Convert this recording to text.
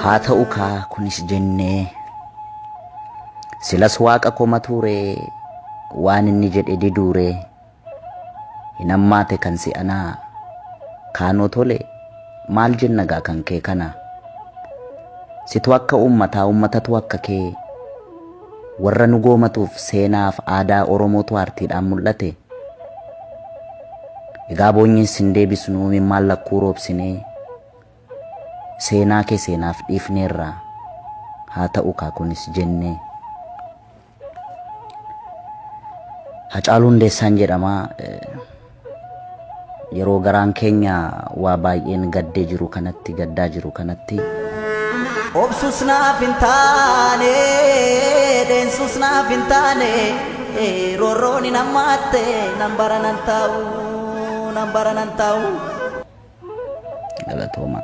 haa ta'u kaa kunis jennee silas waaqa koma ture waan inni jedhe diduure hin ammaate kan si'anaa kaanoo tole maal jenna gaa kan kee kana situ akka ummatatu akka kee warra nu goomatuuf seenaaf aadaa oromootu aartiidhaan mul'ate egaa boonyin sin deebisnu maal lakkuu roobsinee seenaa kee seenaaf dhiifneerra haa ta'u kaa kunis jennee Hacaaluu Hundeessaan jedhama yeroo garaan keenya waa baay'een gaddaa jiru kanatti obsus naaf hin taane deensus naaf hin taane roorroon hin hammaatte nan baranan taa'u galatooma.